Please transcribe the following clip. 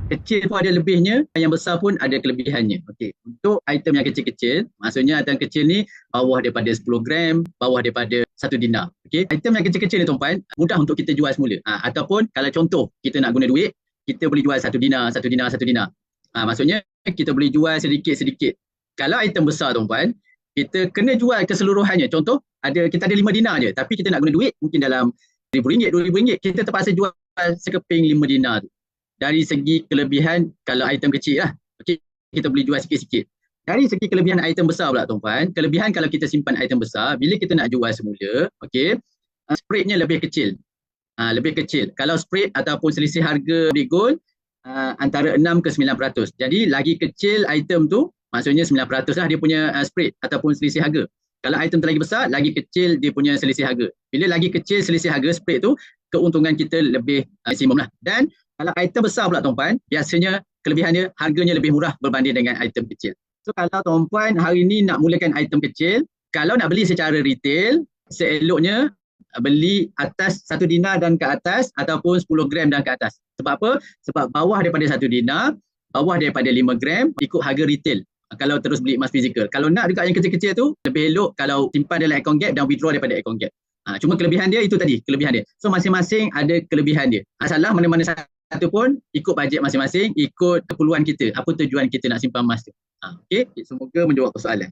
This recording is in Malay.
Kecil pun ada lebihnya, yang besar pun ada kelebihannya. Okey, untuk item yang kecil-kecil, maksudnya item kecil ni bawah daripada 10 gram, bawah daripada 1 dinar. Okey, item yang kecil-kecil ni tuan-puan, mudah untuk kita jual semula. Ataupun kalau contoh kita nak guna duit, kita boleh jual 1 dinar, 1 dinar, 1 dinar. Maksudnya kita boleh jual sedikit-sedikit. Kalau item besar tuan-puan, kita kena jual keseluruhannya. Contoh, kita ada 5 dinar je, tapi kita nak guna duit mungkin dalam RM1,000, RM2,000, kita terpaksa jual sekeping 5 dinar tu. Dari segi kelebihan kalau item kecil lah, okay, kita boleh jual sikit-sikit. Dari segi kelebihan item besar pula tuan-puan, kelebihan kalau kita simpan item besar, bila kita nak jual semula, okay, spreadnya lebih kecil. Lebih kecil. Kalau spread ataupun selisih harga beli gold antara 6 ke 9%. Jadi lagi kecil item tu, maksudnya 9% lah dia punya spread ataupun selisih harga. Kalau item tu lagi besar, lagi kecil dia punya selisih harga. Bila lagi kecil selisih harga spread tu, keuntungan kita lebih maksimum lah. Dan kalau item besar pula tuan-puan, biasanya kelebihan dia harganya lebih murah berbanding dengan item kecil. So kalau tuan-puan hari ni nak mulakan item kecil, kalau nak beli secara retail, seeloknya beli atas 1 dinar dan ke atas ataupun 10 gram dan ke atas. Sebab apa? Sebab bawah daripada 1 dinar, bawah daripada 5 gram ikut harga retail. Kalau terus beli emas fizikal. Kalau nak juga yang kecil-kecil tu, lebih elok kalau simpan dalam account gap dan withdraw daripada account gap. Cuma kelebihan dia itu tadi, kelebihan dia. So masing-masing ada kelebihan dia. Salah mana-mana satu pun ikut bajet masing-masing, ikut keperluan kita, apa tujuan kita nak simpan emas tu. Okey, semoga menjawab persoalan.